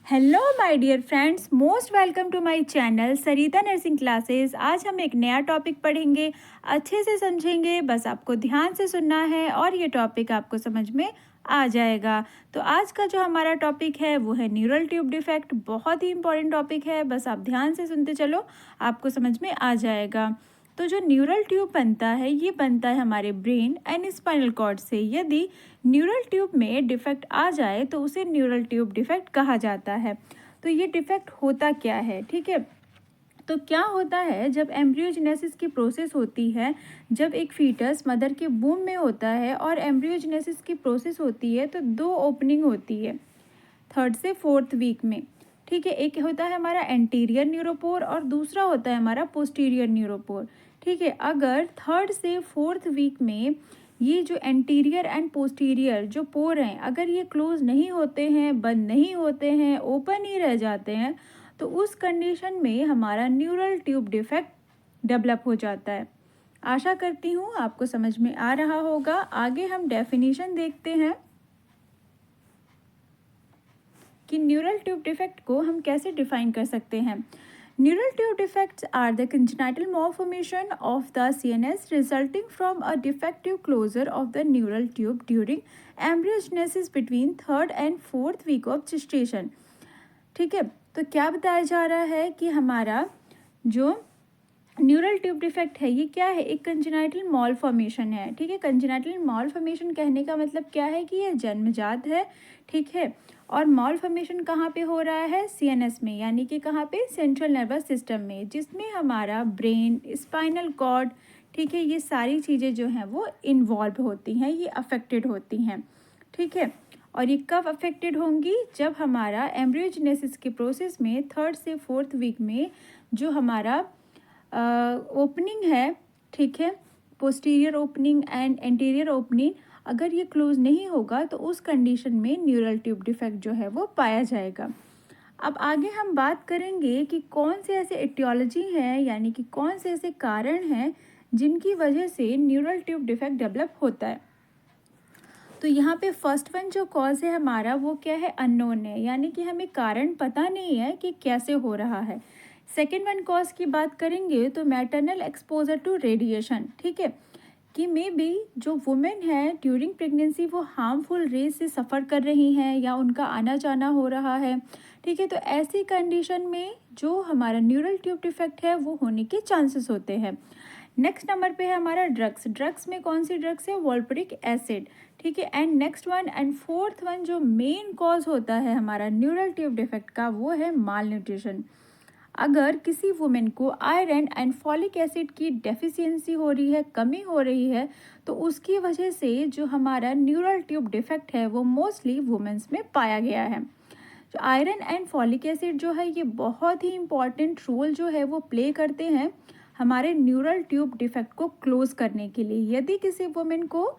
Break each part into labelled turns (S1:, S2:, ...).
S1: Hello my dear friends, most welcome to my channel Sarita nursing classes. आज हम एक नया टॉपिक पढ़ेंगे, अच्छे से समझेंगे, बस आपको ध्यान से सुनना है और ये टॉपिक आपको समझ में आ जाएगा। तो आज का जो हमारा टॉपिक है वो है न्यूरल ट्यूब डिफेक्ट। बहुत ही इंपॉर्टेंट टॉपिक है, बस आप ध्यान से सुनते चलो, आपको समझ में आ जाएगा। तो जो न्यूरल ट्यूब बनता है ये बनता है हमारे ब्रेन एंड स्पाइनल कॉर्ड से। यदि न्यूरल ट्यूब में डिफेक्ट आ जाए तो उसे न्यूरल ट्यूब डिफेक्ट कहा जाता है। तो ये डिफेक्ट होता क्या है, ठीक है। तो क्या होता है, जब एम्ब्रियोजेनेसिस की प्रोसेस होती है, जब एक फीटस मदर के वूम में होता है और एम्ब्रियोजेनेसिस की प्रोसेस होती है तो दो ओपनिंग होती है थर्ड से फोर्थ वीक में, ठीक है। एक होता है हमारा एंटीरियर न्यूरोपोर और दूसरा होता है हमारा पोस्टीरियर न्यूरोपोर, ठीक है। अगर थर्ड से फोर्थ वीक में ये जो एंटीरियर एंड पोस्टीरियर जो पोर हैं, अगर ये क्लोज नहीं होते हैं, बंद नहीं होते हैं, ओपन ही रह जाते हैं, तो उस कंडीशन में हमारा न्यूरल ट्यूब डिफेक्ट डेवलप हो जाता है। आशा करती हूँ आपको समझ में आ रहा होगा। आगे हम डेफिनेशन देखते हैं कि न्यूरल ट्यूब डिफेक्ट को हम कैसे डिफाइन कर सकते हैं। Neural tube defects are the congenital malformation of the CNS resulting from a defective closure of the neural tube during embryogenesis between third and fourth week of gestation, ठीक है। तो क्या बताया जा रहा है कि हमारा जो न्यूरल ट्यूब डिफेक्ट है ये क्या है, एक कंजेनिटल malformation है, ठीक है। कंजेनिटल malformation कहने का मतलब क्या है कि ये जन्मजात है, ठीक है। और malformation कहाँ पे हो रहा है, सीएनएस में, यानी कि कहाँ पे, सेंट्रल नर्वस सिस्टम में, जिसमें हमारा ब्रेन, स्पाइनल कॉर्ड, ठीक है, ये सारी चीज़ें जो हैं वो इन्वॉल्व होती हैं, ये अफेक्टेड होती हैं, ठीक है। और ये कब अफेक्टेड होंगी, जब हमारा एम्ब्रियोजेनेसिस के प्रोसेस में थर्ड से फोर्थ वीक में जो हमारा ओपनिंग है, ठीक है, posterior opening and anterior opening, अगर ये क्लोज नहीं होगा तो उस कंडीशन में न्यूरल ट्यूब डिफेक्ट जो है वो पाया जाएगा। अब आगे हम बात करेंगे कि कौन से ऐसे एटियोलॉजी हैं, यानी कि कौन से ऐसे कारण हैं जिनकी वजह से न्यूरल ट्यूब डिफेक्ट डेवलप होता है। तो यहाँ पे फर्स्ट वन जो कॉज है हमारा वो क्या है, अननोन है, यानी कि हमें कारण पता नहीं है कि कैसे हो रहा है। सेकेंड वन कॉज की बात करेंगे तो मैटरनल एक्सपोजर टू रेडिएशन, ठीक है, कि मे बी जो वुमेन है ड्यूरिंग प्रेगनेंसी वो हार्मफुल रेज से सफ़र कर रही हैं या उनका आना जाना हो रहा है, ठीक है। तो ऐसी कंडीशन में जो हमारा न्यूरल ट्यूब डिफेक्ट है वो होने के चांसेस होते हैं। नेक्स्ट नंबर पे है हमारा ड्रग्स। ड्रग्स में कौन सी ड्रग्स है, वॉल्परिक एसिड, ठीक है। And next one and fourth one जो मेन कॉज होता है हमारा न्यूरल ट्यूब डिफेक्ट का वो है माल न्यूट्रिशन। अगर किसी वुमेन को आयरन एंड फॉलिक एसिड की डेफिशिएंसी हो रही है, कमी हो रही है, तो उसकी वजह से जो हमारा न्यूरल ट्यूब डिफेक्ट है वो मोस्टली वुमेन्स में पाया गया है। जो आयरन एंड फॉलिक एसिड जो है ये बहुत ही इम्पॉर्टेंट रोल जो है वो प्ले करते हैं हमारे न्यूरल ट्यूब डिफेक्ट को क्लोज करने के लिए। यदि किसी वुमेन को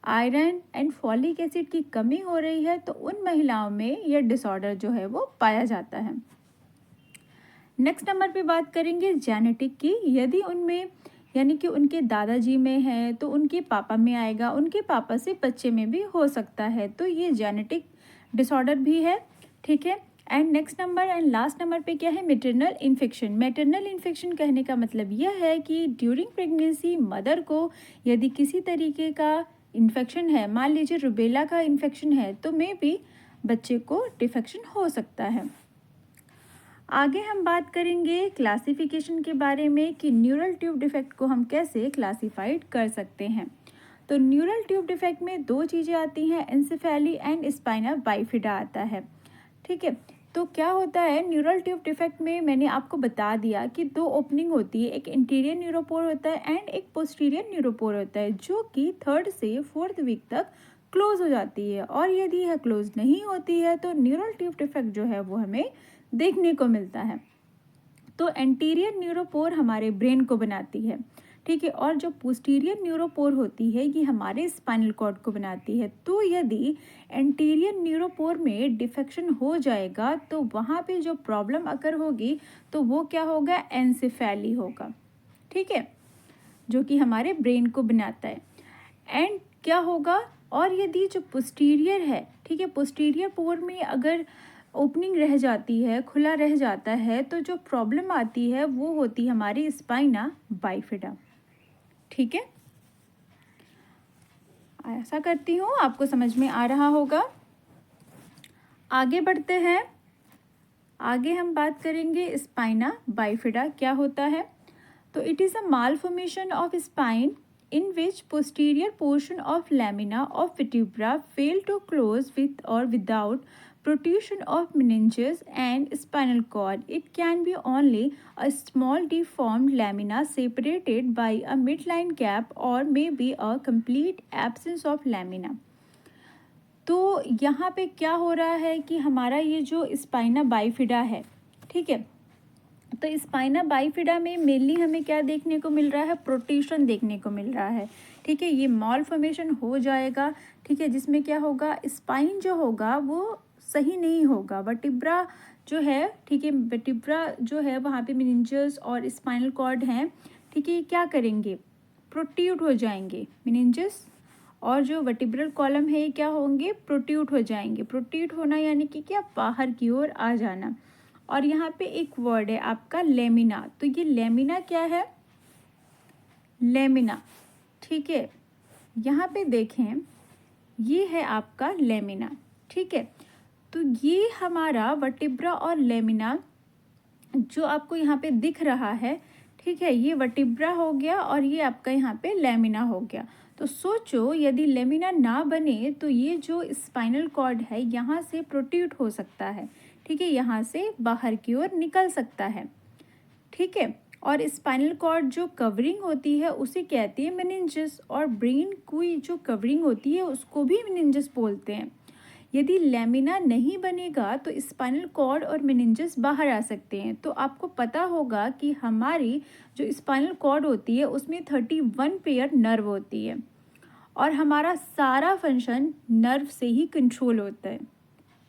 S1: आयरन एंड फॉलिक एसिड की कमी हो रही है तो उन महिलाओं में यह डिसऑर्डर जो है वो पाया जाता है। नेक्स्ट नंबर पे बात करेंगे जेनेटिक की। यदि उनमें, यानी कि उनके दादाजी में है तो उनके पापा में आएगा, उनके पापा से बच्चे में भी हो सकता है, तो ये जेनेटिक डिसऑर्डर भी है, ठीक है। And next number and last number पे क्या है, मेटरनल इन्फेक्शन। मेटरनल इन्फेक्शन कहने का मतलब यह है कि ड्यूरिंग प्रेगनेंसी मदर को यदि किसी तरीके का इन्फेक्शन है, मान लीजिए रुबेला का इन्फेक्शन है, तो मे बी बच्चे को डिफेक्शन हो सकता है। आगे हम बात करेंगे क्लासिफिकेशन के बारे में कि न्यूरल ट्यूब डिफेक्ट को हम कैसे क्लासिफाइड कर सकते हैं। तो न्यूरल ट्यूब डिफेक्ट में दो चीज़ें आती हैं, एंसेफेली एंड स्पाइना बाइफिडा आता है, ठीक है। तो क्या होता है न्यूरल ट्यूब डिफेक्ट में, मैंने आपको बता दिया कि दो ओपनिंग होती है, एक इंटीरियर न्यूरोपोर होता है एंड एक पोस्टीरियर न्यूरोपोर होता है, जो कि थर्ड से फोर्थ वीक तक क्लोज हो जाती है। और यदि यह क्लोज नहीं होती है तो न्यूरल ट्यूब डिफेक्ट जो है वो हमें देखने को मिलता है। तो एंटीरियर न्यूरोपोर हमारे ब्रेन को बनाती है, ठीक है, और जो पोस्टीरियर न्यूरोपोर होती है ये हमारे स्पाइनल कॉर्ड को बनाती है। तो यदि एंटीरियर न्यूरोपोर में डिफेक्शन हो जाएगा तो वहाँ पे जो प्रॉब्लम अगर होगी तो वो क्या होगा, एंसेफेली होगा, ठीक है, जो कि हमारे ब्रेन को बनाता है। एंड क्या होगा, और यदि जो पोस्टीरियर है, ठीक है, पोस्टीरियर पोर में अगर ओपनिंग रह जाती है, खुला रह जाता है, तो जो प्रॉब्लम आती है वो होती है हमारी स्पाइना बाइफिडा। ठीक है, ऐसा करती हूँ, आपको समझ में आ रहा होगा। आगे बढ़ते हैं। आगे हम बात करेंगे स्पाइना बाइफिडा क्या होता है। तो it is a malformation of spine in which posterior portion of lamina of vertebra fail to close with or without protrusion of meninges and spinal cord. It can be only a small deformed lamina separated by a midline gap or may be a complete absence of lamina. तो यहाँ पे क्या हो रहा है कि हमारा ये जो स्पाइना बाइफिडा है, ठीक है, तो स्पाइना बाइफिडा में मेनली हमें क्या देखने को मिल रहा है, प्रोट्रूशन देखने को मिल रहा है। ठीक है, ये मालफॉर्मेशन हो जाएगा, ठीक है, जिसमें क्या होगा, स्पाइन जो होगा वो सही नहीं होगा, वर्टिब्रा जो है, ठीक है, वर्टिब्रा जो है वहाँ पे मेनिंजेस और स्पाइनल कॉर्ड हैं, ठीक है, ये क्या करेंगे, प्रोट्रूड हो जाएंगे। मेनिंजेस और जो वर्टिब्रल कॉलम है ये क्या होंगे, प्रोट्रूड हो जाएंगे। प्रोट्रूड होना यानी कि क्या, बाहर की ओर आ जाना। और यहाँ पे एक वर्ड है आपका लेमिना। तो ये लेमिना क्या है, लेमिना, ठीक है, यहाँ पे देखें, ये है आपका लेमिना। ठीक है, तो ये हमारा वर्टिब्रा और लेमिना जो आपको यहाँ पे दिख रहा है, ठीक है, ये वर्टिब्रा हो गया और ये आपका यहाँ पे लेमिना हो गया। तो सोचो यदि लेमिना ना बने तो ये जो स्पाइनल कॉर्ड है यहाँ से प्रोट्रूड हो सकता है, ठीक है, यहाँ से बाहर की ओर निकल सकता है। ठीक है, और स्पाइनल कॉर्ड जो कवरिंग होती है उसे कहती है मेनिंजेस, और ब्रेन की जो कवरिंग होती है उसको भी मेनिंजेस बोलते हैं। यदि लेमिना नहीं बनेगा तो स्पाइनल कॉर्ड और मेनिंजेस बाहर आ सकते हैं। तो आपको पता होगा कि हमारी जो स्पाइनल कॉर्ड होती है उसमें 31 पेयर नर्व होती है और हमारा सारा फंक्शन नर्व से ही कंट्रोल होता है।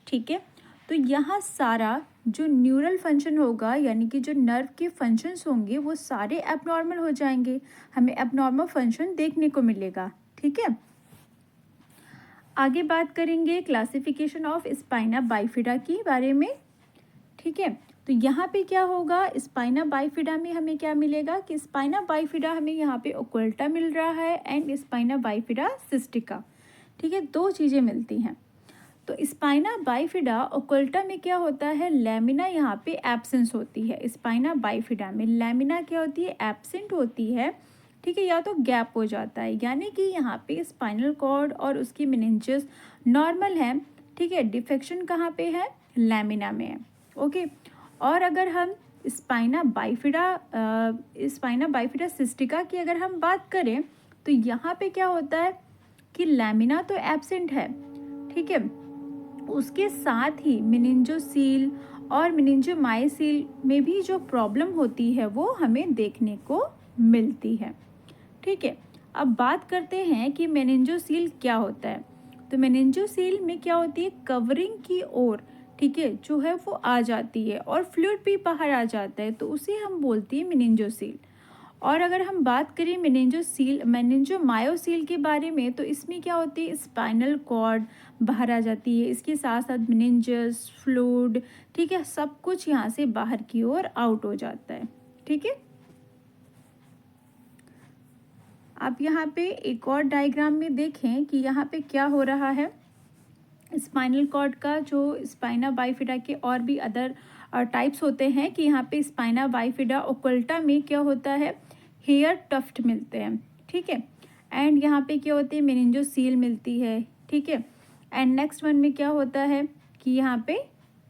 S1: ठीक है, तो यहाँ सारा जो न्यूरल फंक्शन होगा यानी कि जो नर्व के फंक्शंस होंगे वो सारे एबनॉर्मल हो जाएंगे, हमें एबनॉर्मल फंक्शन देखने को मिलेगा। ठीक है, आगे बात करेंगे क्लासिफिकेशन ऑफ स्पाइना बाइफिडा के बारे में। ठीक है, तो यहाँ पे क्या होगा, स्पाइना बाइफिडा में हमें क्या मिलेगा कि स्पाइना बाइफिडा हमें यहाँ पे ओकुल्टा मिल रहा है एंड स्पाइना बाइफिडा सिस्टिका। ठीक है, दो चीज़ें मिलती हैं। तो स्पाइना बाइफिडा ओकुल्टा में क्या होता है, लेमिना यहाँ पे एब्सेंस होती है। स्पाइना बाइफिडा में लेमिना क्या होती है, एब्सेंट होती है। ठीक है, या तो गैप हो जाता है, यानी कि यहाँ पे स्पाइनल कॉर्ड और उसकी मेनिंजेस नॉर्मल है। ठीक है, डिफेक्शन कहाँ पे है, लेमिना में है। ओके, और अगर हम स्पाइना बाइफिडा सिस्टिका की अगर हम बात करें तो यहाँ पे क्या होता है कि लेमिना तो एब्सेंट है, ठीक है, उसके साथ ही मेनिंजोसील और मेनिंजोमाइसील में भी जो प्रॉब्लम होती है वो हमें देखने को मिलती है। ठीक है, अब बात करते हैं कि मेनिंजोसील क्या होता है। तो मेनिंजोसील में क्या होती है, कवरिंग की ओर, ठीक है, जो है वो आ जाती है और फ्लूइड भी बाहर आ जाता है, तो उसे हम बोलते हैं मेनिंजोसील। और अगर हम बात करें मेनिंजोमायोसील के बारे में तो इसमें क्या होती है, स्पाइनल कॉर्ड बाहर आ जाती है, इसके साथ साथ मेनिंजेस, फ्लूइड, ठीक है, सब कुछ यहाँ से बाहर की ओर आउट हो जाता है। ठीक है, आप यहाँ पे एक और डायग्राम में देखें कि यहाँ पे क्या हो रहा है। स्पाइनल कॉर्ड का जो स्पाइना बाइफिडा के और भी अदर टाइप्स होते हैं कि यहाँ पे स्पाइना बाइफिडा ओकुल्टा में क्या होता है, हेयर टफ्ट मिलते हैं। ठीक है, एंड यहाँ पे क्या होती है, मेनिंजोसील मिलती है। ठीक है, एंड नेक्स्ट वन में क्या होता है कि यहाँ पे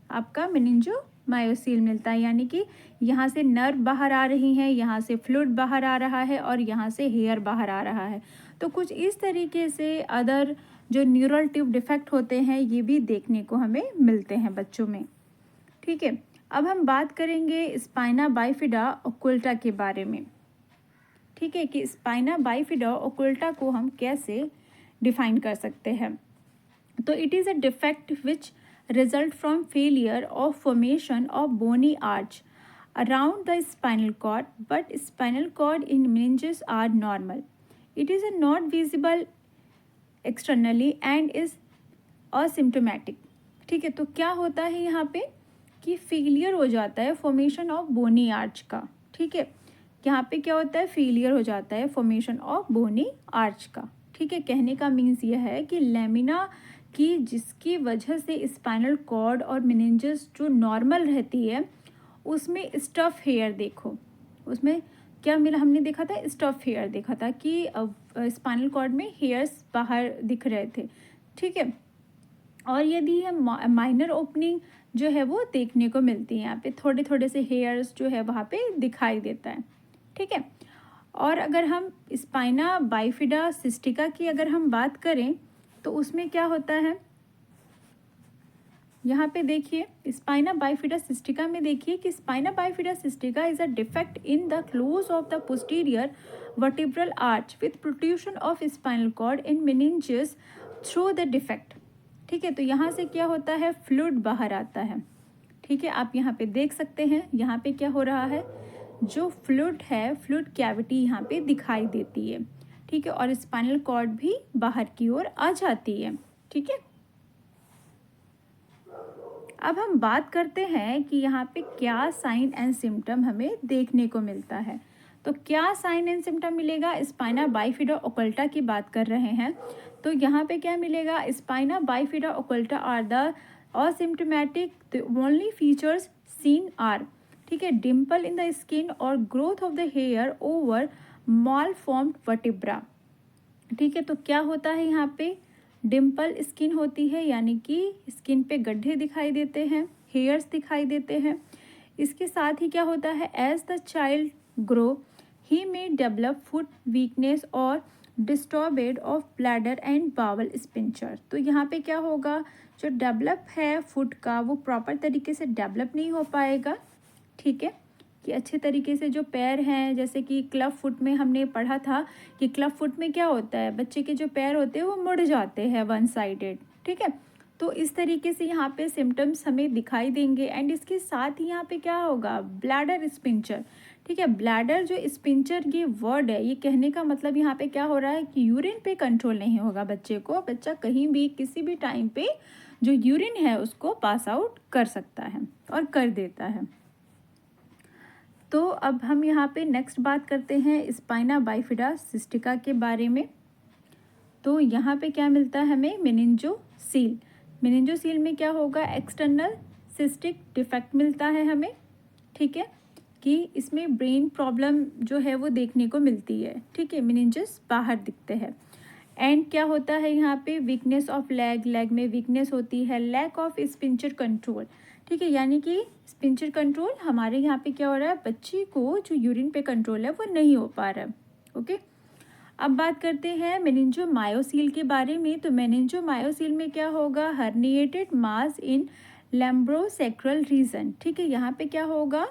S1: आपका मेनिंजोमायोसील मिलता है, यानी कि यहाँ से नर्व बाहर आ रही हैं, यहाँ से फ्लूइड बाहर आ रहा है और यहाँ से हेयर बाहर आ रहा है। तो कुछ इस तरीके से अदर जो न्यूरल ट्यूब डिफेक्ट होते हैं ये भी देखने को हमें मिलते हैं बच्चों में। ठीक है, अब हम बात करेंगे स्पाइना बाइफिडा ओकुल्टा के बारे में। ठीक है, कि स्पाइना बाइफिडा ओकुल्टा को हम कैसे डिफाइन कर सकते हैं। तो it is a defect which result from failure of formation of bony arch around the spinal cord, but spinal cord in meninges are normal. It is not visible externally and is asymptomatic. ठीक है, तो क्या होता है यहाँ पे कि failure हो जाता है फॉर्मेशन ऑफ बोनी आर्च का। ठीक है, यहाँ पे क्या होता है, फेलियर हो जाता है फॉर्मेशन ऑफ बोनी आर्च का। ठीक है, कहने का मीन्स यह है कि लेमिना की जिसकी वजह से स्पाइनल कॉर्ड और मेनिंजेस जो नॉर्मल रहती है उसमें स्टफ हेयर देखो, उसमें क्या मिला, हमने देखा था स्टफ हेयर देखा था कि स्पाइनल कॉर्ड में हेयर्स बाहर दिख रहे थे। ठीक है, और यदि ये माइनर ओपनिंग जो है वो देखने को मिलती है, यहाँ पे थोड़े थोड़े से हेयर्स जो है वहाँ पे दिखाई देता है। ठीक है, और अगर हम स्पाइना बाइफिडा सिस्टिका की अगर हम बात करें तो उसमें क्या होता है, यहाँ पे देखिए स्पाइना बाइफिडा सिस्टिका में देखिए कि spina bifida cystica is a defect in the close of the posterior vertebral arch with protrusion of spinal cord in meninges through the defect. ठीक है, तो यहाँ से क्या होता है, फ्लूइड बाहर आता है। ठीक है, आप यहाँ पे देख सकते हैं, यहाँ पे क्या हो रहा है, जो फ्लूइड है, फ्लूइड कैविटी यहाँ पे दिखाई देती है। ठीक है, और स्पाइनल कॉर्ड भी बाहर की ओर आ जाती है। ठीक है, अब हम बात करते हैं कि यहाँ पे क्या साइन एंड सिम्टम हमें देखने को मिलता है। तो क्या साइन एंड सिम्टम मिलेगा, स्पाइना बाइफिडा ओकल्टा की बात कर रहे हैं तो यहाँ पे क्या मिलेगा, spina bifida occulta are the asymptomatic, the only features seen are, ठीक है, डिम्पल इन द स्किन और growth of the hair over malformed vertebra. ठीक है, तो क्या होता है, यहाँ पे डिम्पल स्किन होती है, यानी कि स्किन पे गड्ढे दिखाई देते हैं, हेयर्स दिखाई देते हैं। इसके साथ ही क्या होता है, as the child grow he may develop foot weakness और disturbed of bladder and bowel sphincter. तो यहाँ पे क्या होगा, जो डेवलप है फुट का वो प्रॉपर तरीके से डेवलप नहीं हो पाएगा। ठीक है, कि अच्छे तरीके से जो पैर हैं, जैसे कि क्लब फुट में हमने पढ़ा था कि क्लब फुट में क्या होता है, बच्चे के जो पैर होते हैं वो मुड़ जाते हैं वन साइडेड। ठीक है, तो इस तरीके से यहाँ पे सिम्टम्स हमें दिखाई देंगे। एंड इसके साथ ही यहाँ पे क्या होगा, ब्लैडर स्पिंचर। ठीक है, ब्लैडर जो स्पिंचर ये वर्ड है, ये कहने का मतलब यहाँ पे क्या हो रहा है कि यूरिन पे कंट्रोल नहीं होगा बच्चे को, बच्चा कहीं भी किसी भी टाइम पे जो यूरिन है उसको पास आउट कर सकता है और कर देता है। तो अब हम यहाँ पे नेक्स्ट बात करते हैं स्पाइना बाइफिडा सिस्टिका के बारे में। तो यहाँ पे क्या मिलता है हमें, मेनिंजोसील। मेनिंजोसील में क्या होगा, एक्सटर्नल सिस्टिक डिफेक्ट मिलता है हमें। ठीक है, कि इसमें ब्रेन प्रॉब्लम जो है वो देखने को मिलती है। ठीक है, मेनिंजस बाहर दिखते हैं। एंड क्या होता है यहाँ पे, वीकनेस ऑफ लेग, लेग में वीकनेस होती है, लैक ऑफ स्पिंचर कंट्रोल। ठीक है, यानी कि स्पिंचर कंट्रोल हमारे यहाँ पे क्या हो रहा है, बच्चे को जो यूरिन पे कंट्रोल है वो नहीं हो पा रहा है। ओके, अब बात करते हैं मेनिंजोमायोसील के बारे में। तो मेनिंजोमायोसील में क्या होगा, हर्निएटेड मास इन लैम्ब्रोसेक्रल रीजन। ठीक है, यहाँ पे क्या होगा,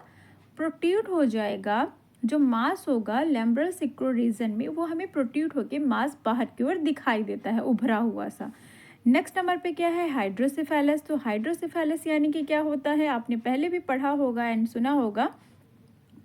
S1: प्रोट्रूड हो जाएगा, जो मास होगा लैम्ब्रल सिक्रो रीजन में वो हमें प्रोट्रूड होके मास बाहर की ओर दिखाई देता है, उभरा हुआ सा। नेक्स्ट नंबर पे क्या है, हाइड्रोसेफेलस। तो हाइड्रोसेफेलस यानी कि क्या होता है, आपने पहले भी पढ़ा होगा एंड सुना होगा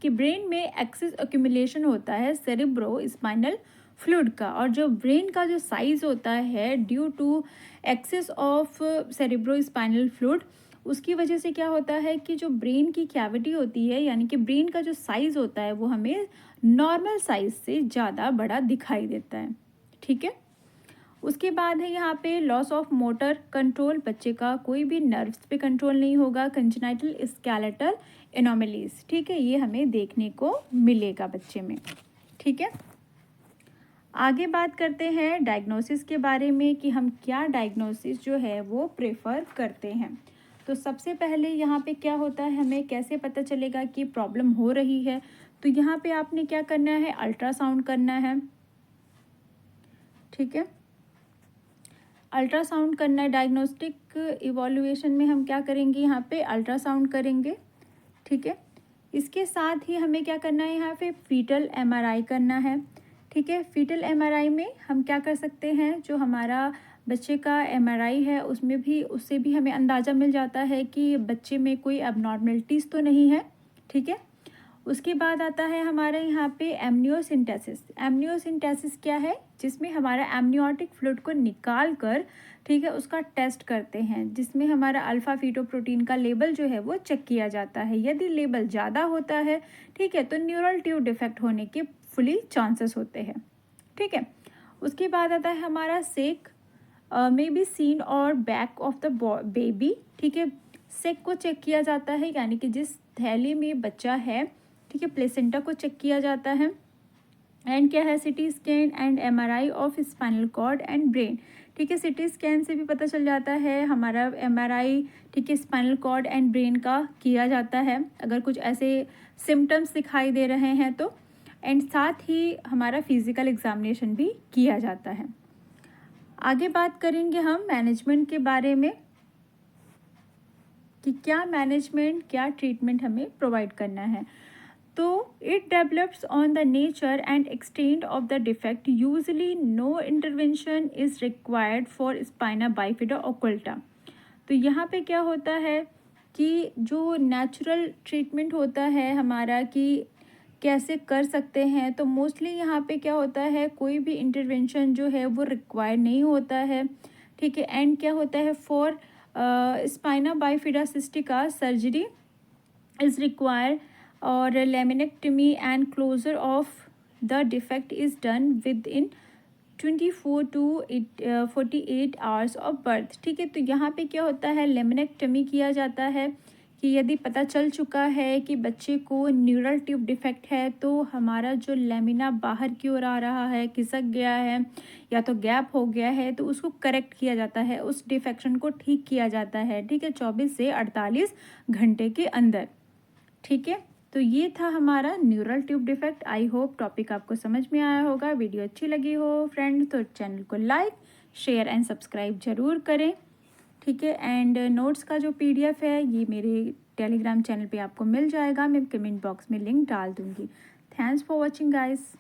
S1: कि ब्रेन में एक्सेस एक्यूमुलेशन होता है सेरिब्रो स्पाइनल फ्लूइड का, और जो ब्रेन का जो साइज होता है due to excess of cerebrospinal fluid, उसकी वजह से क्या होता है कि जो ब्रेन की कैविटी होती है, यानी कि ब्रेन का जो साइज होता है वो हमें नॉर्मल साइज से ज़्यादा बड़ा दिखाई देता है। ठीक है, उसके बाद है यहाँ पे लॉस ऑफ मोटर कंट्रोल, बच्चे का कोई भी नर्व्स पे कंट्रोल नहीं होगा, कंजेनाइटल स्केलेटल एनोमलीज। ठीक है, ये हमें देखने को मिलेगा बच्चे में। ठीक है, आगे बात करते हैं डायग्नोसिस के बारे में कि हम क्या डायग्नोसिस जो है वो प्रेफर करते हैं। तो सबसे पहले यहाँ पे क्या होता है, हमें कैसे पता चलेगा कि प्रॉब्लम हो रही है। तो यहाँ पे आपने क्या करना है, अल्ट्रासाउंड करना है। ठीक है, अल्ट्रासाउंड करना है। डायग्नोस्टिक इवोल्यूएशन में हम क्या करेंगे, यहाँ पे अल्ट्रासाउंड करेंगे। ठीक है, इसके साथ ही हमें क्या करना है, यहाँ पे फीटल एमआरआई करना है। ठीक है, फीटल एमआरआई में हम क्या कर सकते हैं, जो हमारा बच्चे का एमआरआई है उसमें भी, उससे भी हमें अंदाज़ा मिल जाता है कि बच्चे में कोई एबनॉर्मलिटीज़ तो नहीं है। ठीक है, उसके बाद आता है हमारे यहाँ पे एमनियोसिंटेसिस। एमनियोसिंटेसिस क्या है, जिसमें हमारा एमनियोटिक फ्लूइड को निकाल कर ठीक है, उसका टेस्ट करते हैं, जिसमें हमारा अल्फ़ा फ़ीटोप्रोटीन का लेवल जो है वो चेक किया जाता है। यदि लेवल ज़्यादा होता है, ठीक है, तो न्यूरल ट्यूब डिफेक्ट होने के फुली चांसेस होते हैं। ठीक है, उसके बाद आता है हमारा सेक मे बी सीन और बैक ऑफ द बेबी। ठीक है, सेक को चेक किया जाता है, यानी कि जिस थैली में बच्चा है, ठीक है, प्लेसेंटा को चेक किया जाता है। एंड क्या है, CT scan and MRI of spinal cord and brain. ठीक है, सिटी स्कैन से भी पता चल जाता है, हमारा एमआरआई, ठीक है, स्पाइनल कॉर्ड एंड ब्रेन का किया जाता है अगर कुछ ऐसे सिम्टम्स दिखाई दे रहे हैं तो। एंड साथ ही हमारा फिजिकल एग्जामिनेशन भी किया जाता है। आगे बात करेंगे हम मैनेजमेंट के बारे में कि क्या मैनेजमेंट, क्या ट्रीटमेंट हमें प्रोवाइड करना है। तो it develops on the nature and extent of the defect, usually no intervention is required for spina bifida occulta. तो यहाँ पे क्या होता है कि जो नेचुरल ट्रीटमेंट होता है हमारा कि कैसे कर सकते हैं, तो मोस्टली यहाँ पे क्या होता है, कोई भी इंटरवेंशन जो है वो रिक्वायर नहीं होता है। ठीक है, एंड क्या होता है, for spina bifida cystica surgery is require और laminectomy and closure of the defect is done with in 24 to 48 hours of birth. ठीक है, तो यहाँ पे क्या होता है, लेमिनेक्टमी किया जाता है कि यदि पता चल चुका है कि बच्चे को न्यूरल ट्यूब डिफेक्ट है, तो हमारा जो लेमिना बाहर की ओर आ रहा है, खिसक गया है या तो गैप हो गया है, तो उसको करेक्ट किया जाता है, उस डिफेक्शन को ठीक किया जाता है। ठीक है, 24 से 48 घंटे के अंदर। ठीक है, तो ये था हमारा neural tube defect. I hope topic आपको समझ में आया होगा। वीडियो अच्छी लगी हो फ्रेंड तो चैनल को लाइक, शेयर एंड सब्सक्राइब ज़रूर करें। ठीक है, एंड नोट्स का जो पीडीएफ है ये मेरे टेलीग्राम चैनल पे आपको मिल जाएगा, मैं कमेंट बॉक्स में लिंक डाल दूँगी। Thanks for watching guys.